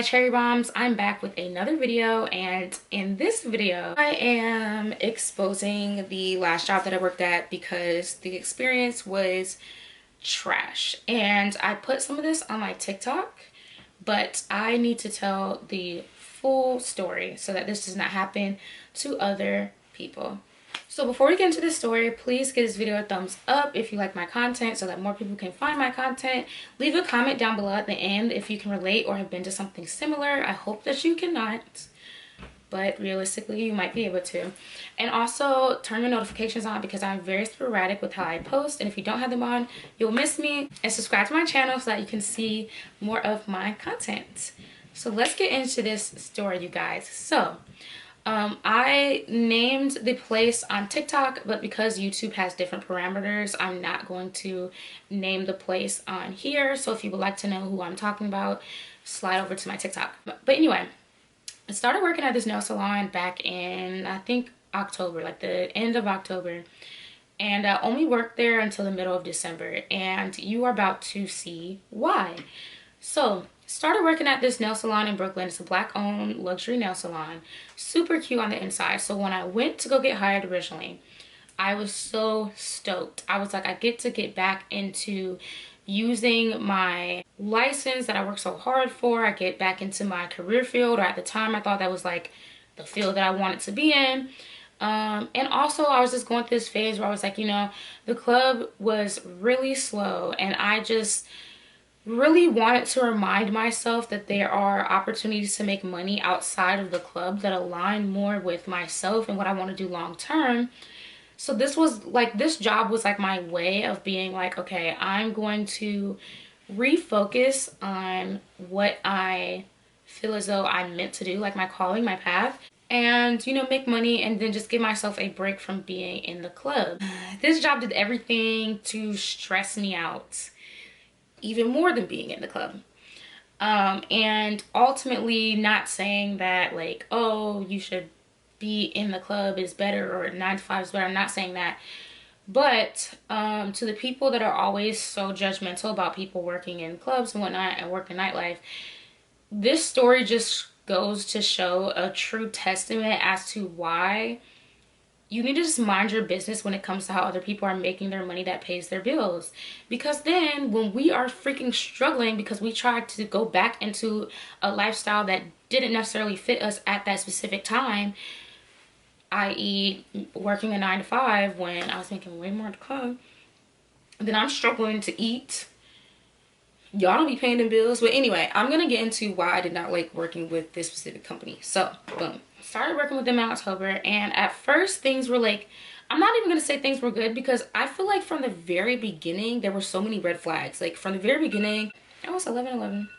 cherry bombs. I'm back with another video, and in this video I am exposing the last job that I worked at because the experience was trash. And I put some of this on my TikTok, but I need to tell the full story so that this does not happen to other people. So before we get into this story, please give this video a thumbs up if you like my content so that more people can find my content. Leave a comment down below at the end if you can relate or have been to something similar. I hope that you cannot, but realistically you might be able to. And also turn your notifications on because I'm very sporadic with how I post, and if you don't have them on, you'll miss me. And subscribe to my channel so that you can see more of my content. So let's get into this story, you guys. So I named the place on TikTok, but because YouTube has different parameters, I'm not going to name the place on here. So if you would like to know who I'm talking about, slide over to my TikTok. But anyway, I started working at this nail salon back in, I think, October, like the end of October. And I only worked there until the middle of December. And you are about to see why. So started working at this nail salon in Brooklyn. It's a black-owned luxury nail salon. Super cute on the inside. So when I went to go get hired originally, I was so stoked. I was like, I get to get back into using my license that I worked so hard for. I get back into my career field, or at the time I thought that was like the field that I wanted to be in. And also I was just going through this phase where I was like, you know, the club was really slow, and I just really wanted to remind myself that there are opportunities to make money outside of the club that align more with myself and what I want to do long term. So this was like, this job was like my way of being like, okay, I'm going to refocus on what I feel as though I'm meant to do, like my calling, my path, and, you know, make money, and then just give myself a break from being in the club. This job did everything to stress me out, even more than being in the club. And ultimately, not saying that like, oh, you should be in the club is better or 9 to 5 is better. I'm not saying that. But to the people that are always so judgmental about people working in clubs and whatnot and working nightlife, this story just goes to show a true testament as to why you need to just mind your business when it comes to how other people are making their money that pays their bills. Because then when we are freaking struggling because we tried to go back into a lifestyle that didn't necessarily fit us at that specific time, i.e. working a 9 to 5 when I was making way more at the club, then I'm struggling to eat. Y'all don't be paying them bills. But anyway, I'm gonna get into why I did not like working with this specific company. So boom, started working with them in October, and at first things were like, I'm not even gonna say things were good, because I feel like from the very beginning there were so many red flags. Like from the very beginning, it was 11/11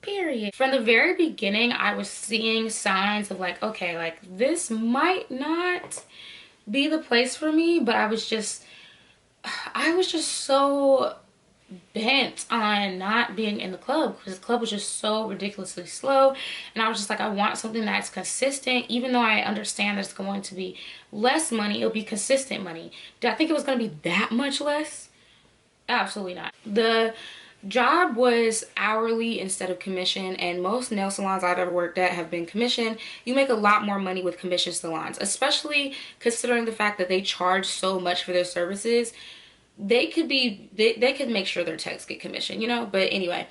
period. From the very beginning I was seeing signs of like, okay, like this might not be the place for me. But I was just so bent on not being in the club because the club was just so ridiculously slow. And I was just like, I want something that's consistent. Even though I understand there's going to be less money, it'll be consistent money. Did I think it was going to be that much less? Absolutely not. The job was hourly instead of commission, and most nail salons I've ever worked at have been commission. You make a lot more money with commission salons, especially considering the fact that they charge so much for their services. They could make sure their techs get commission, you know. But anyway,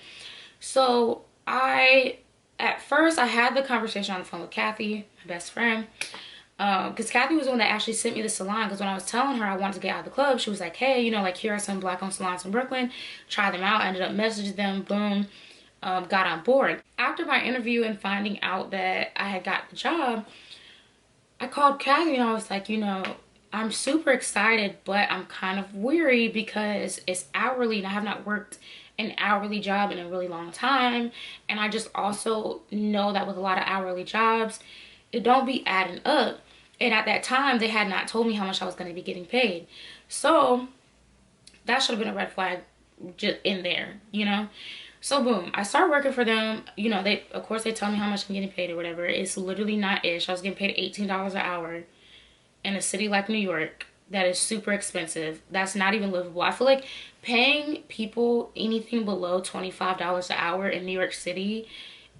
so at first I had the conversation on the phone with Kathy, my best friend, because Kathy was the one that actually sent me the salon. Because when I was telling her I wanted to get out of the club, she was like, hey, you know, like here are some black-owned salons in Brooklyn, try them out. I ended up messaging them, boom, got on board. After my interview and finding out that I had got the job, I called Kathy and I was like, you know, I'm super excited, but I'm kind of weary because it's hourly and I have not worked an hourly job in a really long time. And I just also know that with a lot of hourly jobs, it don't be adding up. And at that time, they had not told me how much I was going to be getting paid. So that should have been a red flag just in there, you know? So boom, I started working for them. You know, of course they tell me how much I'm getting paid or whatever. It's literally not ish. I was getting paid $18 an hour in a city like New York. that is super expensive. That's not even livable. I feel like paying people anything below $25 an hour in New York City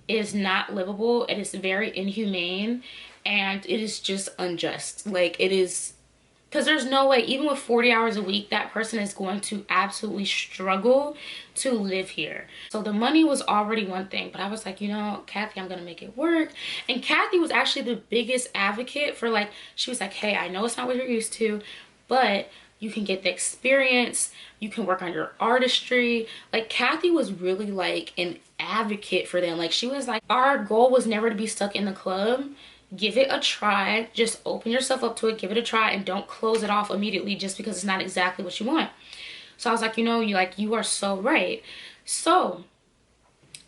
is not livable. It is very inhumane, and it is just unjust. Like, it is, because there's no way, even with 40 hours a week, that person is going to absolutely struggle to live here. So the money was already one thing, but I was like, you know, Kathy, I'm gonna make it work. And Kathy was actually the biggest advocate for, like, she was like, hey, I know it's not what you're used to, but you can get the experience, you can work on your artistry. Like, Kathy was really like an advocate for them. Like, she was like, our goal was never to be stuck in the club. Give it a try. Just open yourself up to it, give it a try, and don't close it off immediately just because it's not exactly what you want. So I was like, you know, you are so right. So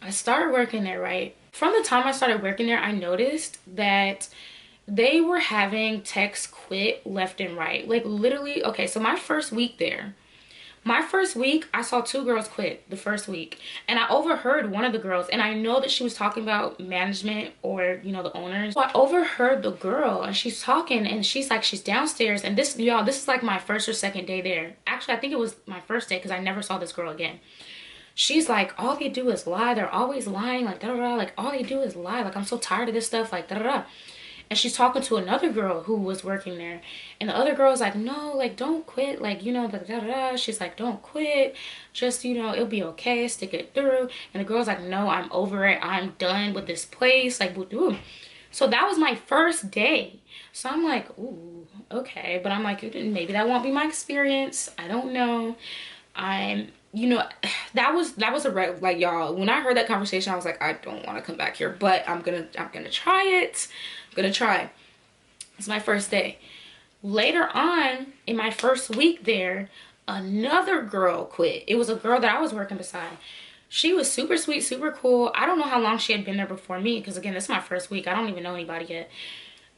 I started working there, right? From the time I started working there, I noticed that they were having techs quit left and right. Like, literally, okay, so my first week there, I saw 2 girls quit the first week, and I overheard one of the girls, and I know that she was talking about management, or, you know, the owners. So I overheard the girl, and she's talking, and she's like, she's downstairs, and this, y'all, this is like my first or second day there. Actually, I think it was my first day, because I never saw this girl again. She's like, all they do is lie. They're always lying, like, da-da-da, like, all they do is lie. Like, I'm so tired of this stuff, like, da-da-da. And she's talking to another girl who was working there, and the other girl's like, no, like, don't quit, like, you know, da da da. She's like, don't quit, just, you know, it'll be okay, stick it through. And the girl's like, no, I'm over it, I'm done with this place, like, woo. So that was my first day. So I'm like, ooh, okay. But I'm like, maybe that won't be my experience, I don't know. You know, that was a red, like, y'all, when I heard that conversation, I was like, I don't want to come back here, but I'm gonna try it. I'm gonna try. It's my first day. Later on, in my first week there, another girl quit. It was a girl that I was working beside. She was super sweet, super cool. I don't know how long she had been there before me, because again, this is my first week. I don't even know anybody yet.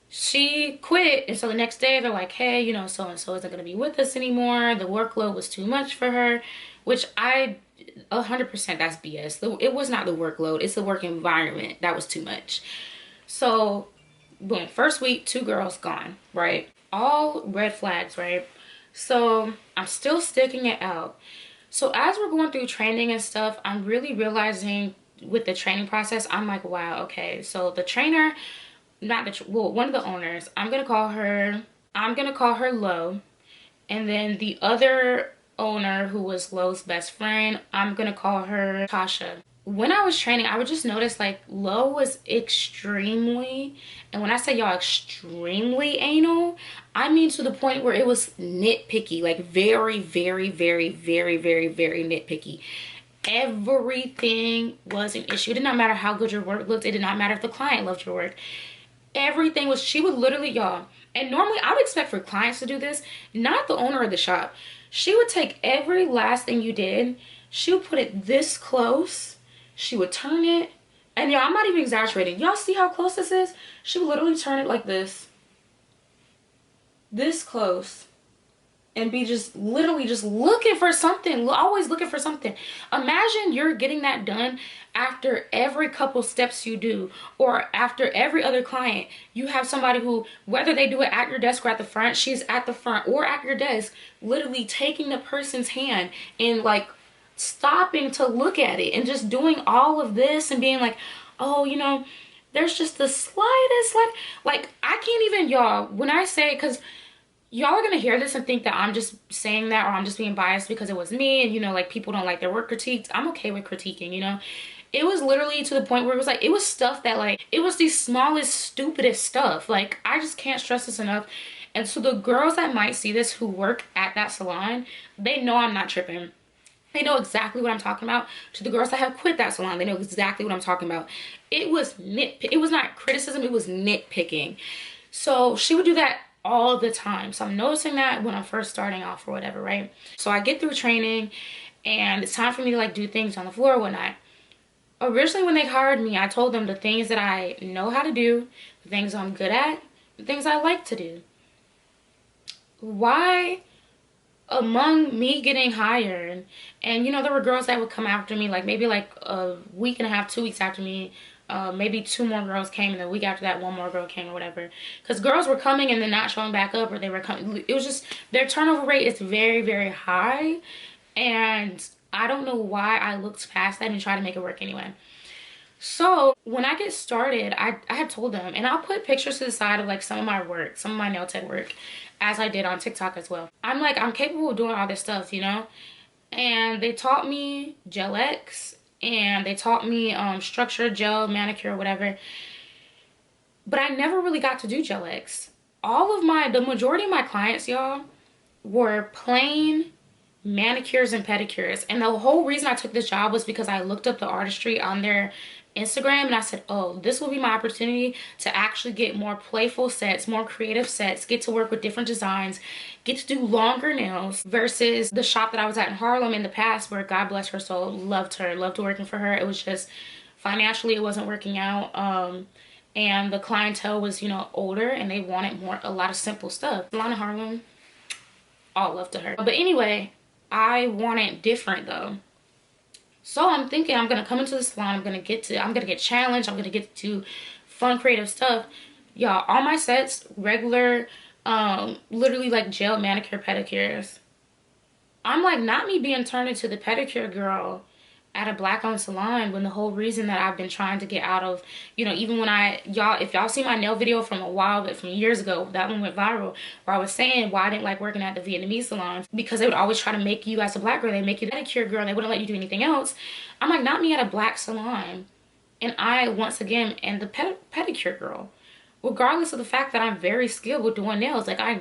She quit, and so the next day they're like, hey, you know, so and so isn't gonna be with us anymore. The workload was too much for her, which 100% that's BS. It was not the workload, it's the work environment that was too much. So boom, first week, 2 girls gone, right? All red flags, right? So I'm still sticking it out. So as we're going through training and stuff, I'm really realizing with the training process, I'm like, wow, okay, so the trainer, one of the owners, I'm gonna call her Lo, and then the other owner, who was Lo's best friend, I'm gonna call her Tasha. When I was training, I would just notice, like, Lo was extremely, and when I say, y'all, extremely anal, I mean to the point where it was nitpicky, like very, very, very, very, very, very nitpicky. Everything was an issue. It did not matter how good your work looked. It did not matter if the client loved your work. Everything was, she would literally, y'all, and normally I would expect for clients to do this, not the owner of the shop. She would take every last thing you did, she would put it this close, she would turn it, and y'all, I'm not even exaggerating. Y'all see how close this is? She would literally turn it like this close, and be just literally just looking for something, always looking for something. Imagine you're getting that done after every couple steps you do, or after every other client. You have somebody who, whether they do it at your desk or at the front, she's at the front or at your desk, literally taking the person's hand and, like, stopping to look at it and just doing all of this and being like, oh, you know, there's just the slightest, like I can't even, y'all, when I say, because y'all are gonna hear this and think that I'm just saying that, or I'm just being biased because it was me, and, you know, like, people don't like their work critiqued. I'm okay with critiquing, you know. It was literally to the point where it was like, it was stuff that, like, it was the smallest, stupidest stuff. Like, I just can't stress this enough. And so the girls that might see this who work at that salon, they know I'm not tripping. They know exactly what I'm talking about. To the girls that have quit that salon, they know exactly what I'm talking about. It was it was not criticism, it was nitpicking. So she would do that all the time. So I'm noticing that when I'm first starting off or whatever, right? So I get through training, and it's time for me to, like, do things on the floor or whatnot. Originally, when they hired me, I told them the things that I know how to do, the things I'm good at, the things I like to do. Why, among me getting hired, and, you know, there were girls that would come after me, like, maybe like a week and a half, 2 weeks after me, Maybe 2 more girls came, and the week after that 1 more girl came or whatever, because girls were coming and then not showing back up, or they were coming. It was just, their turnover rate is very, very high, and I don't know why I looked past that and tried to make it work anyway. So when I get started, I had told them, and I'll put pictures to the side of like some of my work, some of my nail tech work, as I did on TikTok as well. I'm like, I'm capable of doing all this stuff, you know? And they taught me Gel X, and they taught me structured gel, manicure, whatever. But I never really got to do Gel X. The majority of my clients, y'all, were plain manicures and pedicures. And the whole reason I took this job was because I looked up the artistry on their Instagram, and I said, oh, this will be my opportunity to actually get more playful sets, more creative sets, get to work with different designs, get to do longer nails, versus the shop that I was at in Harlem in the past, where, God bless her soul, loved working for her. It was just financially, it wasn't working out. And the clientele was, you know, older, and they wanted a lot of simple stuff. Salon in Harlem, all love to her. But anyway, I wanted different though. So I'm thinking I'm gonna come into the salon, I'm gonna get challenged, I'm gonna get to fun, creative stuff. Y'all, all my sets, regular, literally like gel manicure, pedicures. I'm like, not me being turned into the pedicure girl at a Black-owned salon, when the whole reason that I've been trying to get out of, you know, even when if y'all see my nail video from a while, but from years ago, that one went viral, where I was saying why I didn't like working at the Vietnamese salons, because they would always try to make you, as a Black girl, they make you the pedicure girl, and they wouldn't let you do anything else. I'm like, not me at a Black salon. And I, once again, am the pedicure girl, regardless of the fact that I'm very skilled with doing nails. Like, I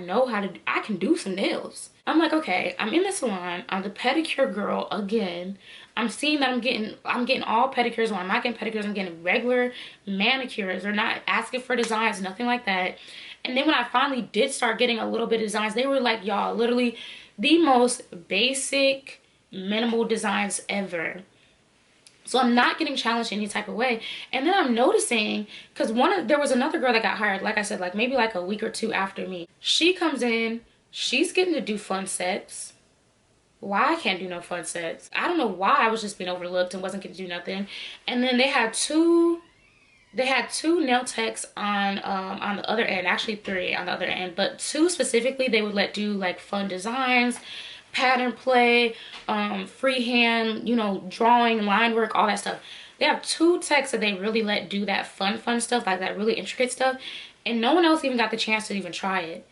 can do some nails. I'm like, okay, I'm in the salon, I'm the pedicure girl again. I'm seeing that I'm getting all pedicures. When I'm not getting pedicures, I'm getting regular manicures. They're not asking for designs, nothing like that. And then when I finally did start getting a little bit of designs, they were like, y'all, literally the most basic, minimal designs ever. So I'm not getting challenged any type of way. And then I'm noticing, because there was another girl that got hired, like I said, like maybe like a week or 2 after me. She comes in, she's getting to do fun sets. Why I can't do no fun sets? I don't know why I was just being overlooked and wasn't getting to do nothing. And then they had two nail techs on the other end, actually 3 on the other end, but 2 specifically they would let do like fun designs, pattern play, freehand, you know, drawing, line work, all that stuff. They have 2 techs that they really let do that fun stuff, like that really intricate stuff, and no one else even got the chance to even try it.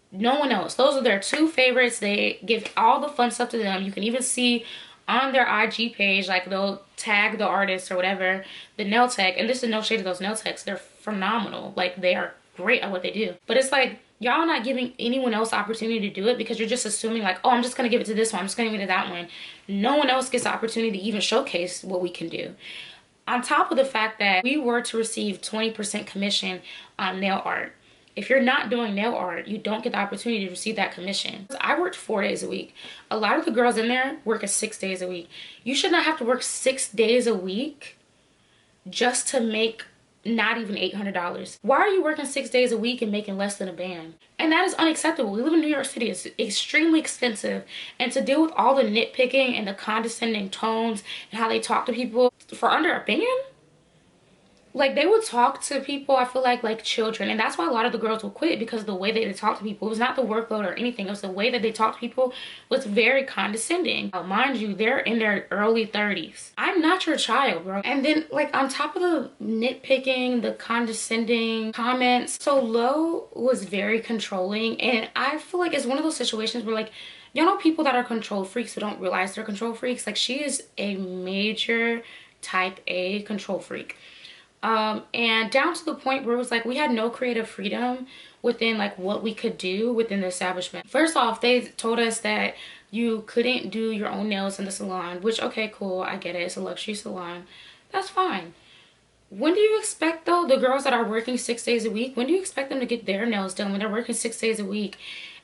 No one else. Those are their 2 favorites. They give all the fun stuff to them. You can even see on their IG page, like they'll tag the artist or whatever, the nail tech, and this is no shade to those nail techs. They're phenomenal. Like, they are great at what they do. But it's like, y'all not giving anyone else the opportunity to do it, because you're just assuming like, oh, I'm just gonna give it to this one, I'm just gonna give it to that one. No one else gets the opportunity to even showcase what we can do. On top of the fact that we were to receive 20% commission on nail art. If you're not doing nail art, you don't get the opportunity to receive that commission. I worked 4 days a week. A lot of the girls in there work 6 days a week. You should not have to work 6 days a week just to make not even $800. Why are you working 6 days a week and making less than a band? And that is unacceptable. We live in New York City. It's extremely expensive. And to deal with all the nitpicking and the condescending tones and how they talk to people for under a band? Like, they would talk to people, I feel like children. And that's why a lot of the girls will quit, because of the way that they talk to people. It was not the workload or anything. It was the way that they talk to people was very condescending. Mind you, they're in their early 30s. I'm not your child, bro. And then, like, on top of the nitpicking, the condescending comments, so Lo was very controlling. And I feel like it's one of those situations where, like, y'all know people that are control freaks who don't realize they're control freaks? Like, she is a major type A control freak. And down to the point where it was like we had no creative freedom within like what we could do within the establishment. First off, they told us that you couldn't do your own nails in the salon, which, okay, cool, I get it, it's a luxury salon, that's fine. When do you expect though the girls that are working 6 days a week, when do you expect them to get their nails done when they're working 6 days a week?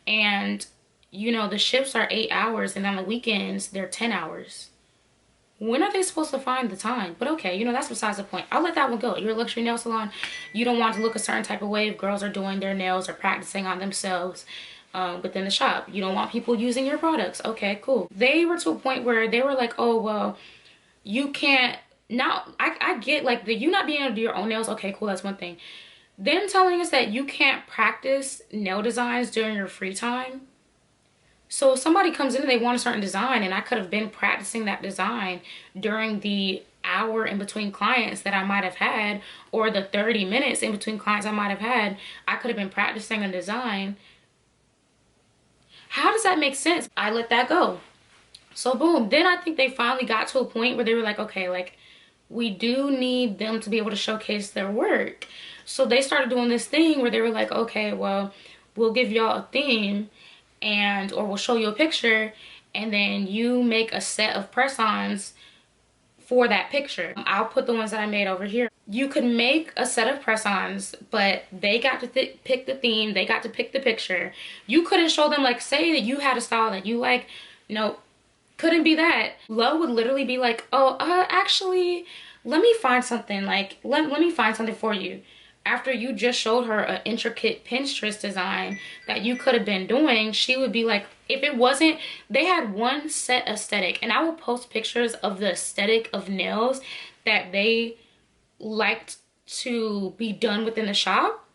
And you know, the shifts are 8 hours, and on the weekends they're 10 hours. When are they supposed to find the time? But okay, you know, that's besides the point. I'll let that one go. You're a luxury nail salon. You don't want to look a certain type of way if girls are doing their nails or practicing on themselves within the shop. You don't want people using your products. Okay, cool. They were to a point where they were like, oh, well, you can't now I get like the you not being able to do your own nails, okay, cool, that's one thing. Then telling us that you can't practice nail designs during your free time. So if somebody comes in and they want a certain design, and I could have been practicing that design during the hour in between clients that I might have had, or the 30 minutes in between clients I might have had, I could have been practicing a design. How does that make sense? I let that go. So boom, then I think they finally got to a point where they were like, okay, like we do need them to be able to showcase their work. So they started doing this thing where they were like, okay, well, we'll give y'all a theme, and or we'll show you a picture, and then you make a set of press-ons for that picture. I'll put the ones that I made over here. You could make a set of press-ons, but they got to pick the theme, they got to pick the picture. You couldn't show them, like, say that you had a style that you like. Nope, couldn't be that. Lo would literally be like, oh, actually, let me find something, like, let me find something for you. After you just showed her an intricate Pinterest design that you could have been doing, she would be like, if it wasn't, they had one set aesthetic, and I will post pictures of the aesthetic of nails that they liked to be done within the shop.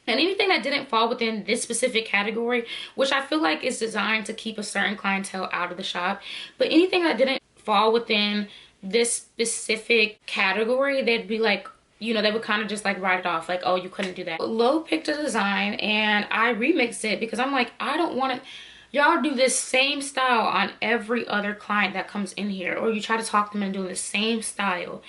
And anything that didn't fall within this specific category, which I feel like is designed to keep a certain clientele out of the shop, but anything that didn't fall within this specific category, they'd be like, you know, they would kind of just like write it off, like, oh, you couldn't do that. Lo picked a design and I remixed it because I'm like, I don't want to, y'all do this same style on every other client that comes in here, or you try to talk them into doing the same style.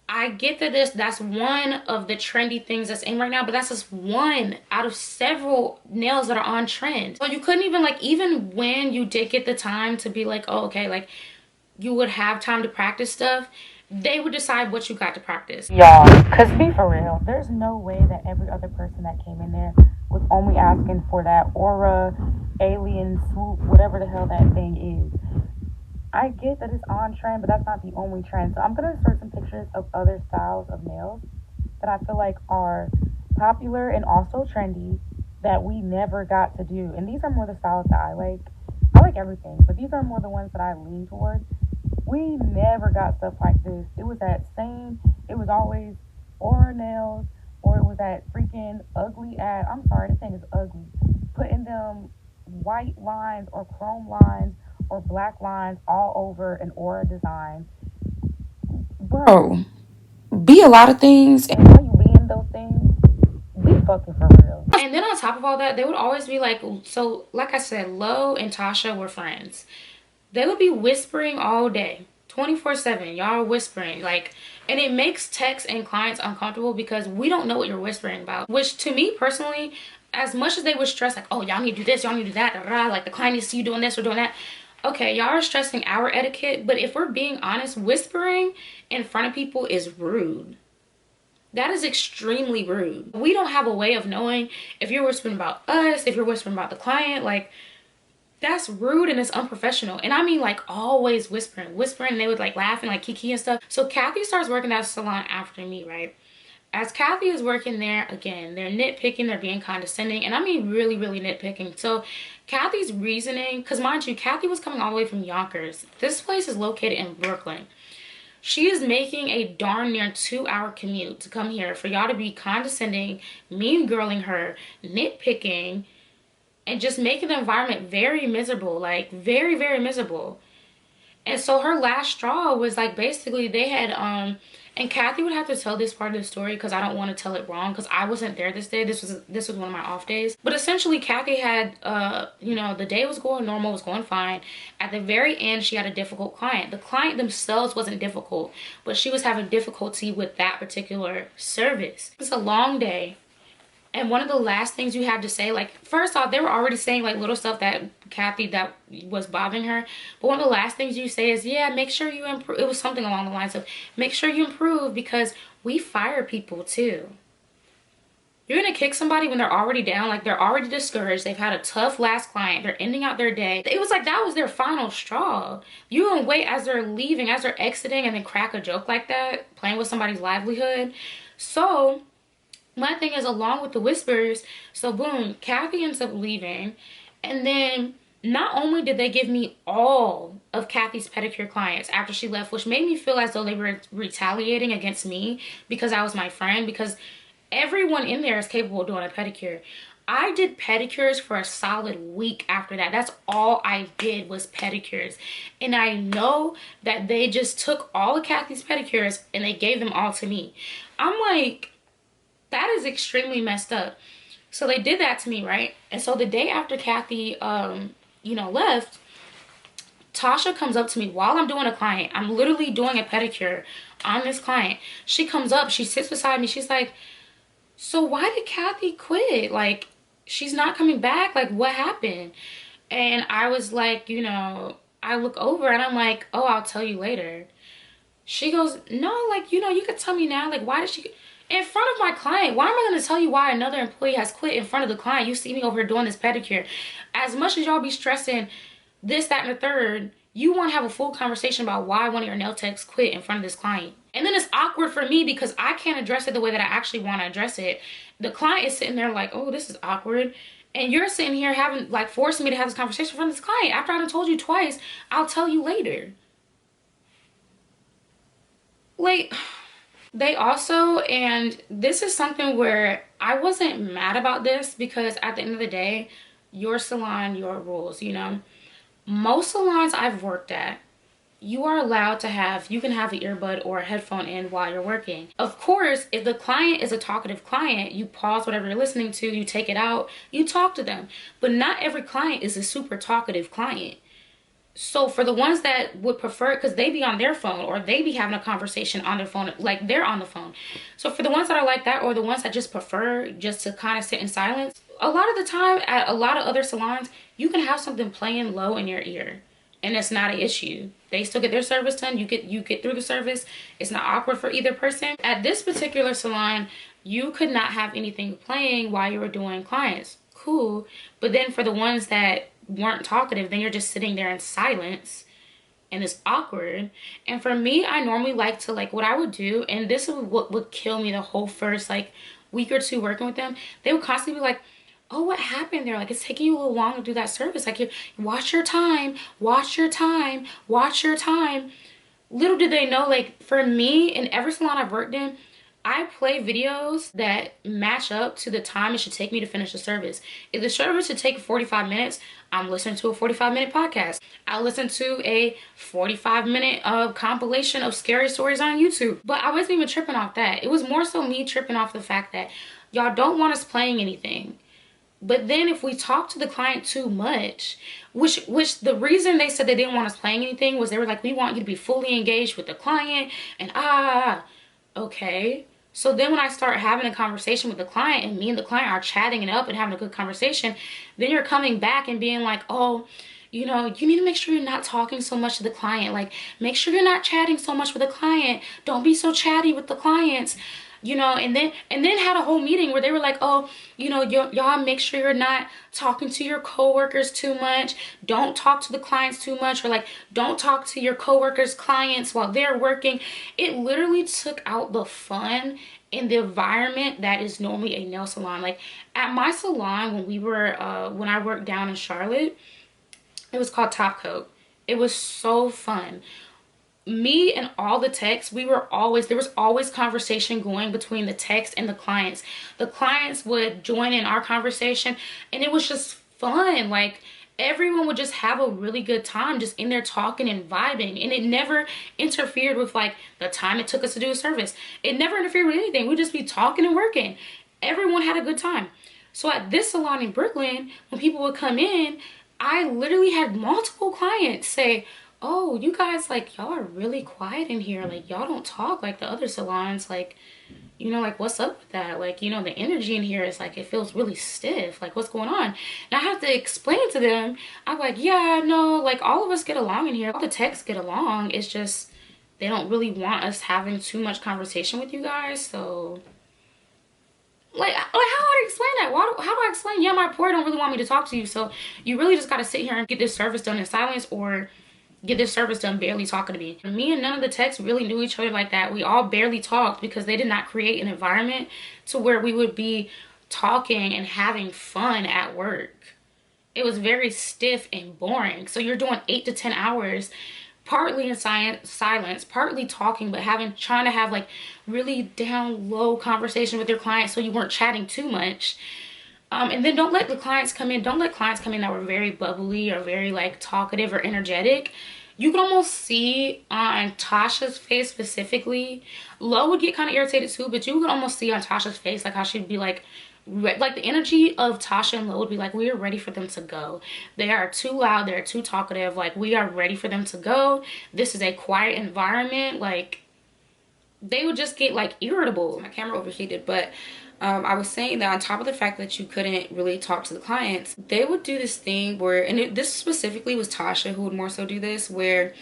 I get that that's one of the trendy things that's in right now, but that's just one out of several nails that are on trend. So you couldn't even, like, even when you did get the time to be like, oh, okay, like you would have time to practice stuff, they would decide what you got to practice. Y'all, because be for real, there's no way that every other person that came in there was only asking for that aura, alien swoop, whatever the hell that thing is. I get that it's on trend, but that's not the only trend. So I'm going to insert some pictures of other styles of nails that I feel like are popular and also trendy that we never got to do. And these are more the styles that I like. I like everything, but these are more the ones that I lean towards. We never got stuff like this. It was it was always aura nails, or it was that freaking ugly ass, I'm sorry, this thing is ugly, putting them white lines or chrome lines or black lines all over an aura design. Bro, be a lot of things, and while you being those things, be fucking for real. And then on top of all that, they would always be like, so like I said, Lo and Tasha were friends. They would be whispering all day, 24/7. Y'all are whispering, like, and it makes techs and clients uncomfortable because we don't know what you're whispering about. Which to me personally, as much as they would stress, like, oh, y'all need to do this, y'all need to do that, da, da, da, like the client needs to see you doing this or doing that. Okay, y'all are stressing our etiquette, but if we're being honest, whispering in front of people is rude. That is extremely rude. We don't have a way of knowing if you're whispering about us, if you're whispering about the client, like, that's rude and it's unprofessional. And I mean, like, always whispering, and they would like laugh and like kiki and stuff. So Kathy starts working at a salon after me, right? As Kathy is working there, again, they're nitpicking, they're being condescending, and I mean really, really nitpicking. So Kathy's reasoning, because mind you, Kathy was coming all the way from Yonkers. This place is located in Brooklyn. She is making a darn near 2-hour commute to come here for y'all to be condescending, mean girling her, nitpicking, and just making the environment very miserable, like very, very miserable. And so her last straw was like, basically they had and Kathy would have to tell this part of the story because I don't want to tell it wrong because I wasn't there this day. This was one of my off days. But essentially Kathy had you know, the day was going normal, was going fine. At the very end, she had a difficult client. The client themselves wasn't difficult, but she was having difficulty with that particular service. It's a long day. And one of the last things you have to say, like, first off, they were already saying like little stuff that Kathy that was bothering her. But one of the last things you say is, yeah, make sure you improve. It was something along the lines of, make sure you improve because we fire people too. You're going to kick somebody when they're already down, like they're already discouraged. They've had a tough last client. They're ending out their day. It was like that was their final straw. You don't wait as they're leaving, as they're exiting, and then crack a joke like that, playing with somebody's livelihood. So my thing is, along with the whispers, so boom, Kathy ends up leaving, and then Not only did they give me all of Kathy's pedicure clients after she left, which made me feel as though they were retaliating against me because I was my friend, because everyone in there is capable of doing a pedicure. I did pedicures for a solid week after that. That's all I did was pedicures. And I know that they just took all of Kathy's pedicures and they gave them all to me. I'm like, that is extremely messed up. So they did that to me, right? And so the day after Kathy, left, Tasha comes up to me while I'm doing a client. I'm literally doing a pedicure on this client. She comes up, she sits beside me. She's like, so why did Kathy quit? Like, she's not coming back. Like, what happened? And I was like, I look over and I'm like, oh, I'll tell you later. She goes, no, like, you could tell me now. Like, why did she... In front of my client, why am I going to tell you why another employee has quit in front of the client? You see me over here doing this pedicure. As much as y'all be stressing this, that, and the third, you want to have a full conversation about why one of your nail techs quit in front of this client. And then it's awkward for me because I can't address it the way that I actually want to address it. The client is sitting there like, oh, this is awkward. And you're sitting here forcing me to have this conversation in front of this client. After I done told you twice, I'll tell you later. Like... They also, and this is something where I wasn't mad about this because at the end of the day, your salon, your rules, Most salons I've worked at, you are allowed to you can have an earbud or a headphone in while you're working. Of course, if the client is a talkative client, you pause whatever you're listening to, you take it out, you talk to them. But not every client is a super talkative client. So for the ones that would prefer, because they be on their phone or they be having a conversation on their phone, like they're on the phone. So for the ones that are like that, or the ones that just prefer just to kind of sit in silence, a lot of the time at a lot of other salons, you can have something playing low in your ear and it's not an issue. They still get their service done. You get through the service. It's not awkward for either person. At this particular salon, you could not have anything playing while you were doing clients. Cool. But then for the ones that weren't talkative, then you're just sitting there in silence and it's awkward. And for me, I normally like to, what I would do, and this is what would kill me the whole first week or two working with them, they would constantly be like, oh, what happened there? Like, it's taking you a little long to do that service. Like, you watch your time, watch your time, watch your time. Little did they know, for me, in every salon I've worked in, I play videos that match up to the time it should take me to finish the service. If the service should take 45 minutes, I'm listening to a 45-minute podcast. I listen to a 45-minute compilation of scary stories on YouTube. But I wasn't even tripping off that. It was more so me tripping off the fact that y'all don't want us playing anything. But then if we talk to the client too much, which the reason they said they didn't want us playing anything was they were like, we want you to be fully engaged with the client and okay. So then when I start having a conversation with the client and me and the client are chatting it up and having a good conversation, then you're coming back and being like, oh, you need to make sure you're not talking so much to the client. Like, make sure you're not chatting so much with the client. Don't be so chatty with the clients. And then had a whole meeting where they were like, oh, y'all make sure you're not talking to your coworkers too much. Don't talk to the clients too much, or don't talk to your coworkers' clients while they're working. It literally took out the fun in the environment that is normally a nail salon. Like at my salon, when I worked down in Charlotte, it was called Top Coat. It was so fun. Me and all the techs, there was always conversation going between the techs and the clients. The clients would join in our conversation and it was just fun. Like everyone would just have a really good time just in there talking and vibing, and it never interfered with the time it took us to do a service. It never interfered with anything. We'd just be talking and working. Everyone had a good time. So at this salon in Brooklyn, when people would come in, I literally had multiple clients say, oh, you guys, y'all are really quiet in here. Y'all don't talk like the other salons. What's up with that? The energy in here is it feels really stiff. What's going on? And I have to explain to them. I'm like, yeah, no, all of us get along in here. All the techs get along. It's just they don't really want us having too much conversation with you guys. So, how do I explain that? How do I explain? Yeah, my employer don't really want me to talk to you. So you really just got to sit here and get this service done in silence, or get this service done barely talking to me. Me and none of the techs really knew each other like that. We all barely talked because they did not create an environment to where we would be talking and having fun at work. It was very stiff and boring. So you're doing 8 to 10 hours, partly in silence, partly talking, but trying to have like really down low conversation with your clients so you weren't chatting too much. And then don't let the clients come in. Don't let clients come in that were very bubbly or very like talkative or energetic. You can almost see on Tasha's face specifically. Lo would get kind of irritated too, but you could almost see on Tasha's face like how she'd be like the energy of Tasha and Lo would be like, we are ready for them to go. They are too loud, they're too talkative, like we are ready for them to go. This is a quiet environment. Like they would just get like irritable. My camera overheated, but I was saying that on top of the fact that you couldn't really talk to the clients, they would do this thing where, and this specifically was Tasha who would more so do this, where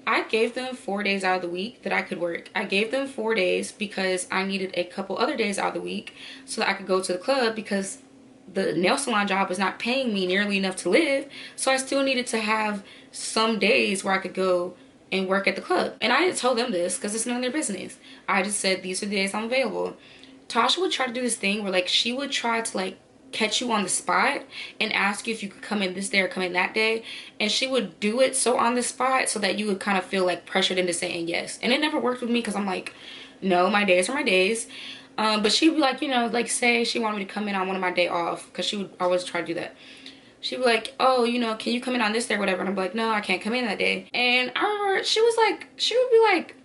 I gave them 4 days out of the week that I could work. I gave them 4 days because I needed a couple other days out of the week so that I could go to the club, because the nail salon job was not paying me nearly enough to live. So I still needed to have some days where I could go and work at the club. And I didn't tell them this because it's none of their business. I just said, these are the days I'm available. Tasha would try to do this thing where like she would try to like catch you on the spot and ask you if you could come in this day or come in that day, and she would do it so on the spot so that you would kind of feel like pressured into saying yes. And it never worked with me because I'm like, no, my days are my days. But she'd be like, you know, like say she wanted me to come in on one of my day off, because she would always try to do that. She'd be like, oh, you know, can you come in on this day or whatever? And I'm like, no, I can't come in that day. And I remember she would be like,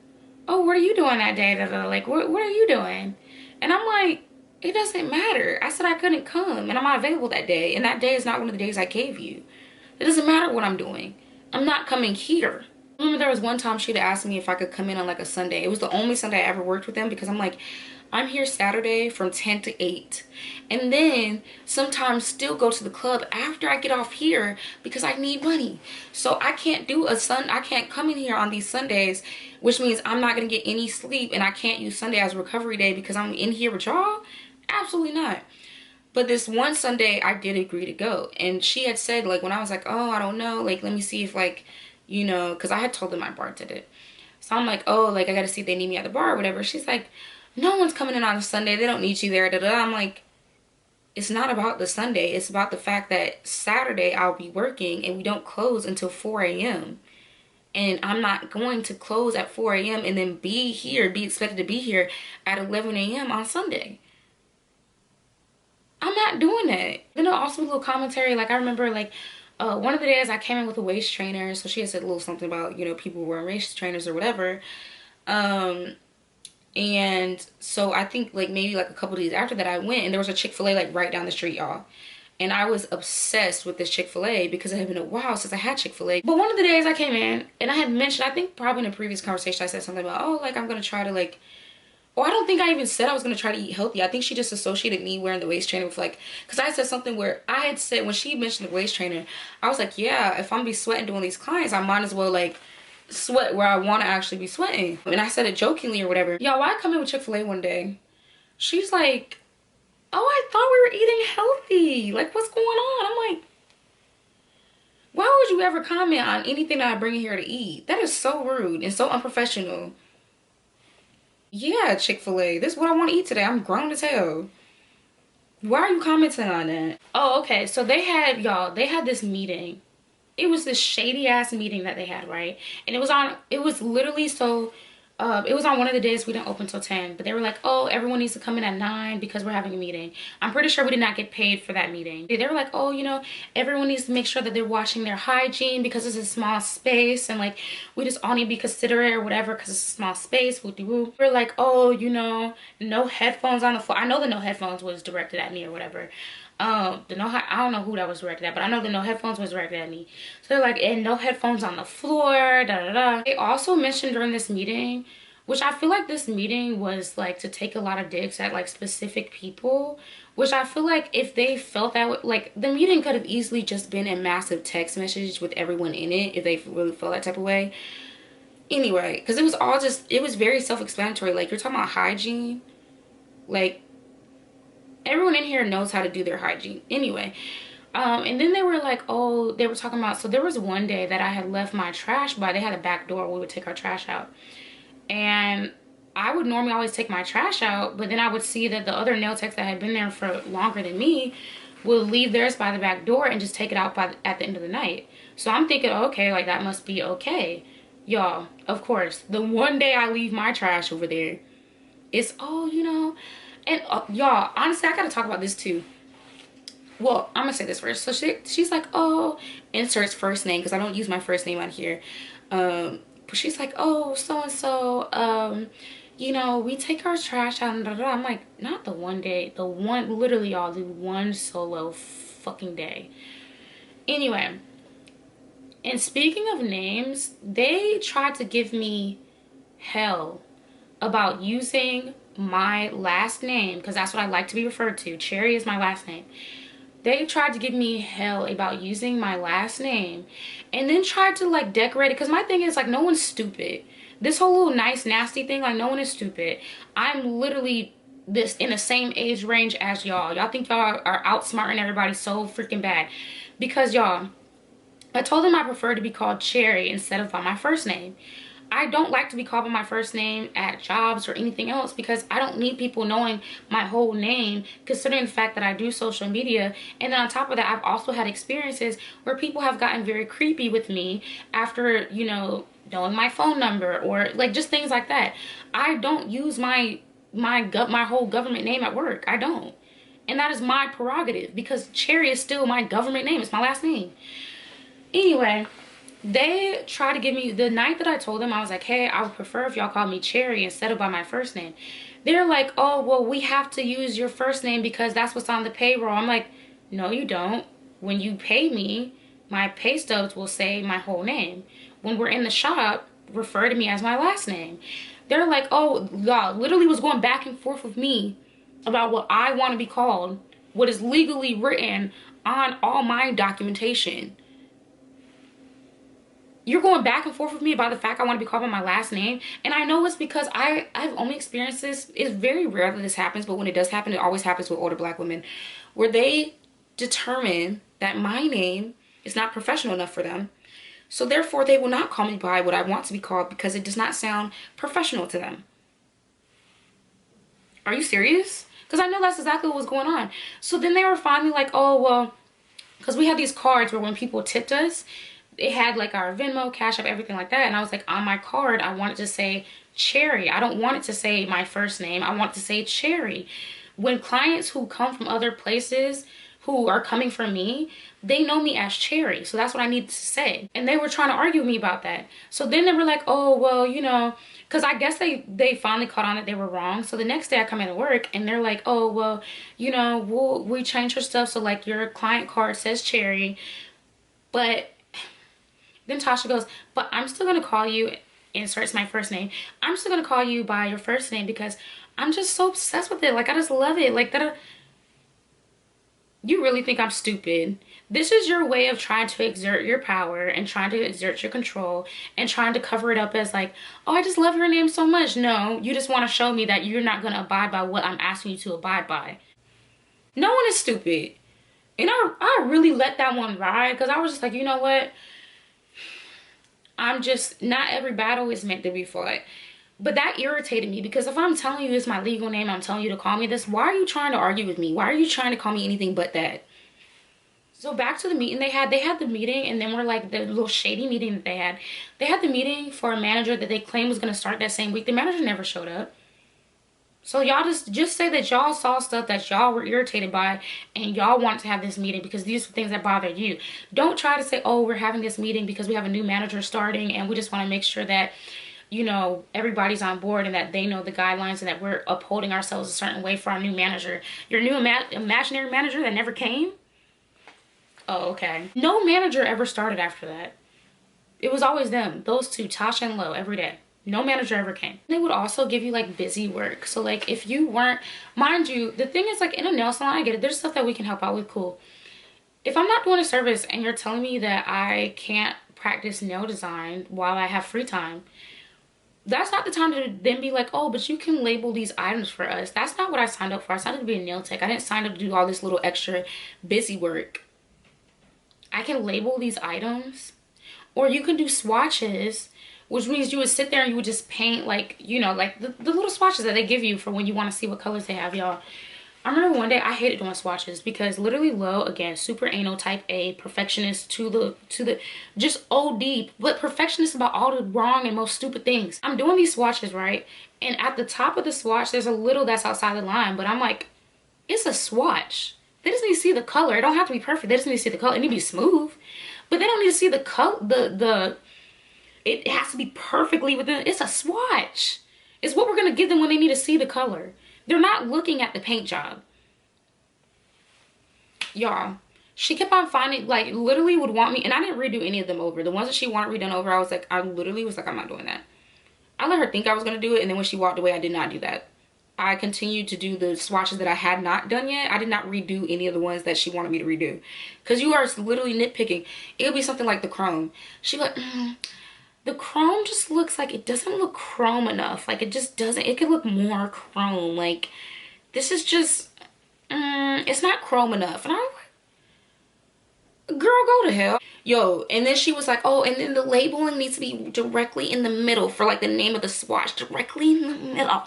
oh, what are you doing that day? Like, what are you doing? And I'm like, it doesn't matter. I said I couldn't come and I'm not available that day. And that day is not one of the days I gave you. It doesn't matter what I'm doing. I'm not coming here. I remember there was one time she'd asked me if I could come in on like a Sunday. It was the only Sunday I ever worked with them, because I'm like, I'm here Saturday from 10 to 8. And then sometimes still go to the club after I get off here because I need money. So I can't I can't come in here on these Sundays, which means I'm not going to get any sleep, and I can't use Sunday as a recovery day because I'm in here with y'all. Absolutely not. But this one Sunday I did agree to go. And she had said, like, when I was like, oh, I don't know, like, let me see if, like, you know, because I had told them my bar did it. So I'm like, oh, like, I gotta see if they need me at the bar or whatever. She's like, no one's coming in on a Sunday, they don't need you there. I'm like, it's not about the Sunday, it's about the fact that Saturday I'll be working and we don't close until 4 a.m. And I'm not going to close at 4 a.m. and then be expected to be here at 11 a.m. on Sunday. I'm not doing that. Then also a little commentary, like I remember like one of the days I came in with a waist trainer, so she had said a little something about, you know, people wearing waist trainers or whatever. And so I think like maybe like a couple days after that I went, and there was a Chick-fil-A like right down the street, y'all. And I was obsessed with this Chick-fil-A because it had been a while since I had Chick-fil-A. But one of the days I came in and I had mentioned, I think probably in a previous conversation I said something about, oh, like I'm gonna try to like, oh, I don't think I even said I was going to try to eat healthy. I think she just associated me wearing the waist trainer with like, because I said something where I had said, when she mentioned the waist trainer, I was like, yeah, if I'm gonna be sweating doing these clients, I might as well like sweat where I want to actually be sweating. And I said it jokingly or whatever. Y'all, why I come in with Chick-fil-A one day, she's like, oh, I thought we were eating healthy. Like, what's going on? I'm like, why would you ever comment on anything that I bring in here to eat? That is so rude and so unprofessional. Yeah, Chick-fil-A, this is what I want to eat today. I'm grown as hell. Why are you commenting on that? Oh, okay, so they had, y'all, they had this meeting. It was this shady ass meeting that they had, right? And it was literally so, it was on one of the days we didn't open till 10, but they were like, oh, everyone needs to come in at 9 because we're having a meeting. I'm pretty sure we did not get paid for that meeting. They were like, oh, you know, everyone needs to make sure that they're washing their hygiene because it's a small space, and like we just all need to be considerate or whatever because it's a small space. Woo-de-woo. We're like, oh, you know, no headphones on the floor. I know the no headphones was directed at me or whatever. I don't know who that was directed at, but I know the no headphones was directed at me. So they're like, and no headphones on the floor, da da da. They also mentioned during this meeting, which I feel like this meeting was like to take a lot of digs at like specific people, which I feel like if they felt that way, like the meeting could have easily just been a massive text message with everyone in it if they really felt that type of way. Anyway, because it was all just, it was very self-explanatory. Like, you're talking about hygiene, like everyone in here knows how to do their hygiene anyway. And then they were like, oh, they were talking about, so there was one day that I had left my trash by, they had a back door where we would take our trash out, and I would normally always take my trash out, but then I would see that the other nail techs that had been there for longer than me will leave theirs by the back door and just take it out at the end of the night. So I'm thinking, okay, like that must be okay. Y'all, of course, the one day I leave my trash over there, it's, oh, you know, and y'all, honestly, I gotta talk about this too. Well, I'm gonna say this first. So she's like, oh, inserts first name, because I don't use my first name out here. But she's like, oh, so-and-so, you know, we take our trash out and I'm like, not the one day, the one, literally y'all, the one solo fucking day. Anyway, and speaking of names, they tried to give me hell about using my last name, because that's what I like to be referred to. Cherry is my last name. They tried to give me hell about using my last name, and then tried to like decorate it, because my thing is like, no one's stupid. This whole little nice nasty thing, like, no one is stupid. I'm literally this in the same age range as y'all. Y'all think y'all are outsmarting everybody so freaking bad, because y'all, I told them I prefer to be called Cherry instead of by my first name. I don't like to be called by my first name at jobs or anything else, because I don't need people knowing my whole name, considering the fact that I do social media. And then on top of that, I've also had experiences where people have gotten very creepy with me after, you know, knowing my phone number or like just things like that. I don't use my whole government name at work. I don't. And that is my prerogative, because Cherry is still my government name. It's my last name. Anyway, they try to give me, the night that I told them, I was like, hey, I would prefer if y'all call me Cherry instead of by my first name. They're like, oh, well, we have to use your first name because that's what's on the payroll. I'm like, no, you don't. When you pay me, my pay stubs will say my whole name. When we're in the shop, refer to me as my last name. They're like, oh, y'all literally was going back and forth with me about what I want to be called, what is legally written on all my documentation. You're going back and forth with me about the fact I want to be called by my last name. And I know it's because I've only experienced this. It's very rare that this happens, but when it does happen, it always happens with older black women, where they determine that my name is not professional enough for them. So therefore, they will not call me by what I want to be called because it does not sound professional to them. Are you serious? Because I know that's exactly what was going on. So then they were finally like, oh, well, because we had these cards where when people tipped us, it had like our Venmo, Cash App, everything like that. And I was like, on my card, I want it to say Cherry. I don't want it to say my first name. I want it to say Cherry. When clients who come from other places who are coming for me, they know me as Cherry. So that's what I need to say. And they were trying to argue with me about that. So then they were like, oh, well, you know, because I guess they finally caught on that they were wrong. So the next day I come into work and they're like, oh, well, you know, we changed your stuff. So like your client card says Cherry. But then Tasha goes, but I'm still going to call you, inserts my first name. I'm still going to call you by your first name because I'm just so obsessed with it. Like, I just love it. Like, that. You really think I'm stupid? This is your way of trying to exert your power and trying to exert your control and trying to cover it up as like, oh, I just love your name so much. No, you just want to show me that you're not going to abide by what I'm asking you to abide by. No one is stupid. And I really let that one ride because I was just like, you know what? I'm just, not every battle is meant to be fought. But that irritated me because if I'm telling you it's my legal name, I'm telling you to call me this, why are you trying to argue with me? Why are you trying to call me anything but that? So back to the meeting they had the meeting, and then we're like, the little shady meeting that they had the meeting for a manager that they claimed was going to start that same week. The manager never showed up. So y'all just say that y'all saw stuff that y'all were irritated by and y'all wanted to have this meeting because these are things that bother you. Don't try to say, oh, we're having this meeting because we have a new manager starting and we just want to make sure that, you know, everybody's on board and that they know the guidelines and that we're upholding ourselves a certain way for our new manager. Your new imaginary manager that never came? Oh, okay. No manager ever started after that. It was always them. Those two, Tasha and Lo, every day. No manager ever came. They would also give you like busy work. So like if you weren't, mind you, the thing is like in a nail salon, I get it. There's stuff that we can help out with, cool. If I'm not doing a service and you're telling me that I can't practice nail design while I have free time, that's not the time to then be like, oh, but you can label these items for us. That's not what I signed up for. I signed up to be a nail tech. I didn't sign up to do all this little extra busy work. I can label these items. Or you can do swatches, which means you would sit there and you would just paint like, you know, like the little swatches that they give you for when you want to see what colors they have, y'all. I remember one day I hated doing swatches because literally low, again, super anal, type A, perfectionist to the just OD, but perfectionist about all the wrong and most stupid things. I'm doing these swatches, right? And at the top of the swatch, there's a little that's outside the line, but I'm like, it's a swatch. They just need to see the color. It don't have to be perfect. They just need to see the color. It need to be smooth, but they don't need to see the color. It has to be perfectly within. It's a swatch. It's what we're gonna give them when they need to see the color. They're not looking at the paint job. Y'all, she kept on finding, like, literally would want me, and I didn't redo any of them over. The ones that she wanted redone over, I literally was like, I'm not doing that. I let her think I was gonna do it, and then when she walked away, I did not do that. I continued to do the swatches that I had not done yet. I did not redo any of the ones that she wanted me to redo. Because you are literally nitpicking. It would be something like the chrome. She'd be like, the chrome just looks like it doesn't look chrome enough. Like, it just doesn't. It could look more chrome. Like, this is just, it's not chrome enough. And I'm like, girl, go to hell. Yo, and then she was like, oh, and then the labeling needs to be directly in the middle for, like, the name of the swatch. Directly in the middle.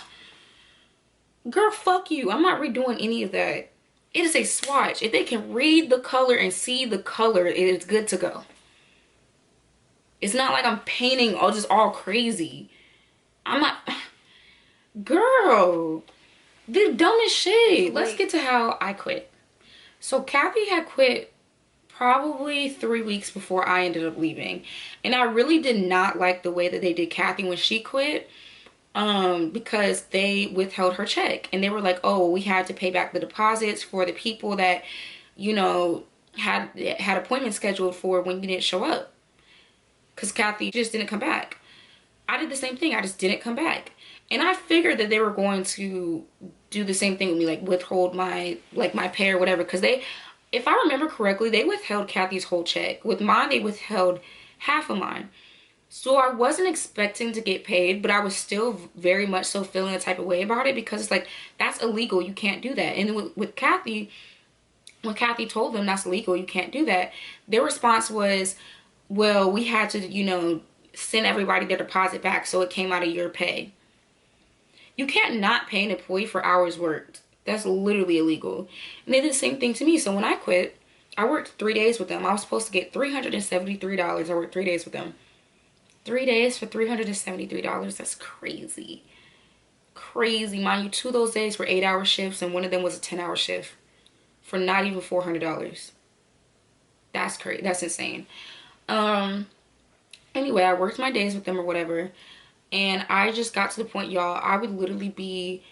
Girl, fuck you. I'm not redoing any of that. It is a swatch. If they can read the color and see the color, it is good to go. It's not like I'm painting all crazy. I'm not. Girl, the dumbest shit. Let's get to how I quit. So Kathy had quit probably 3 weeks before I ended up leaving. And I really did not like the way that they did Kathy when she quit. Because they withheld her check. And they were like, oh, we had to pay back the deposits for the people that, you know, had appointments scheduled for when you didn't show up. Because Kathy just didn't come back. I did the same thing. I just didn't come back. And I figured that they were going to do the same thing with me, like withhold my pay or whatever. Because they, if I remember correctly, they withheld Kathy's whole check. With mine, they withheld half of mine. So I wasn't expecting to get paid, but I was still very much so feeling a type of way about it because it's like, that's illegal. You can't do that. And then with Kathy, when Kathy told them that's illegal, you can't do that, their response was, well, we had to, you know, send everybody their deposit back, so it came out of your pay. You can't not pay an employee for hours worked. That's literally illegal. And they did the same thing to me. So when I quit, I worked 3 days with them. I was supposed to get $373. I worked 3 days with them. 3 days for $373. That's crazy. Crazy. Mind you, 2 of those days were 8-hour shifts, and one of them was a 10-hour shift for not even $400. That's crazy. That's insane. Anyway, I worked my days with them or whatever, and I just got to the point, y'all, I would literally be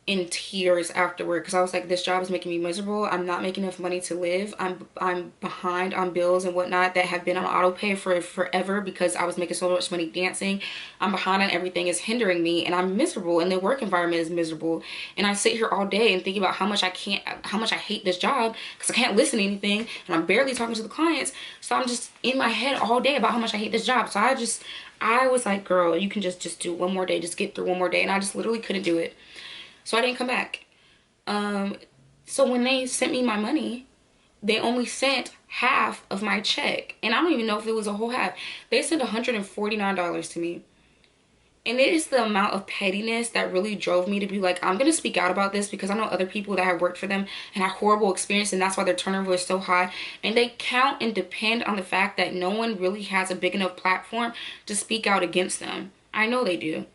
in tears afterward because I was like, this job is making me miserable. I'm not making enough money to live. I'm behind on bills and whatnot that have been on auto pay for forever because I was making so much money dancing. I'm behind on everything. Is hindering me, and I'm miserable, and the work environment is miserable. And I sit here all day and think about how much I hate this job because I can't listen to anything, and I'm barely talking to the clients. So I'm just in my head all day about how much I hate this job. So I was like, girl, you can just do one more day, just get through one more day. And I just literally couldn't do it. So I didn't come back. So when they sent me my money, they only sent half of my check. And I don't even know if it was a whole half. They sent $149 to me. And it is the amount of pettiness that really drove me to be like, I'm going to speak out about this because I know other people that have worked for them and had horrible experience, and that's why their turnover is so high. And they count and depend on the fact that no one really has a big enough platform to speak out against them. I know they do.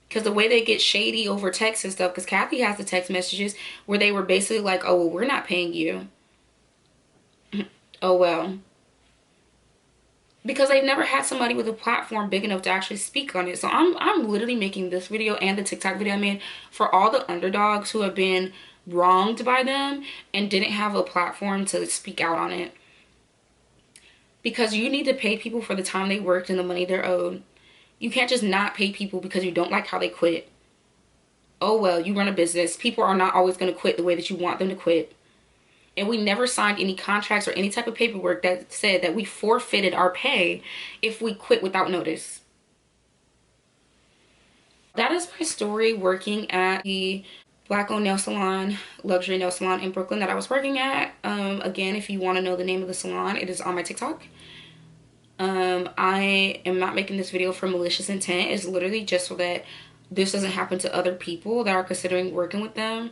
Because the way they get shady over text and stuff, because Kathy has the text messages where they were basically like, oh, well, we're not paying you. Oh, well. Because they've never had somebody with a platform big enough to actually speak on it. So I'm literally making this video and the TikTok video I made for all the underdogs who have been wronged by them and didn't have a platform to speak out on it. Because you need to pay people for the time they worked and the money they're owed. You can't just not pay people because you don't like how they quit. Oh, well, you run a business. People are not always going to quit the way that you want them to quit. And we never signed any contracts or any type of paperwork that said that we forfeited our pay if we quit without notice. That is my story working at the Black-owned nail salon, luxury nail salon in Brooklyn that I was working at. Again, if you want to know the name of the salon, it is on my TikTok. I am not making this video for malicious intent. It's literally just so that this doesn't happen to other people that are considering working with them,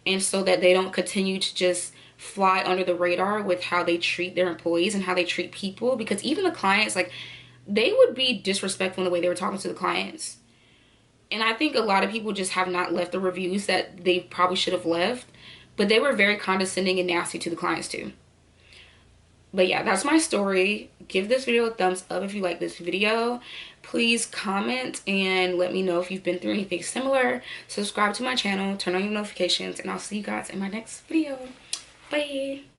and so that they don't continue to just fly under the radar with how they treat their employees and how they treat people. Because even the clients, like, they would be disrespectful in the way they were talking to the clients. And I think a lot of people just have not left the reviews that they probably should have left, but they were very condescending and nasty to the clients too. But yeah, that's my story. Give this video a thumbs up if you like this video. Please comment and let me know if you've been through anything similar. Subscribe to my channel, turn on your notifications, and I'll see you guys in my next video. Bye.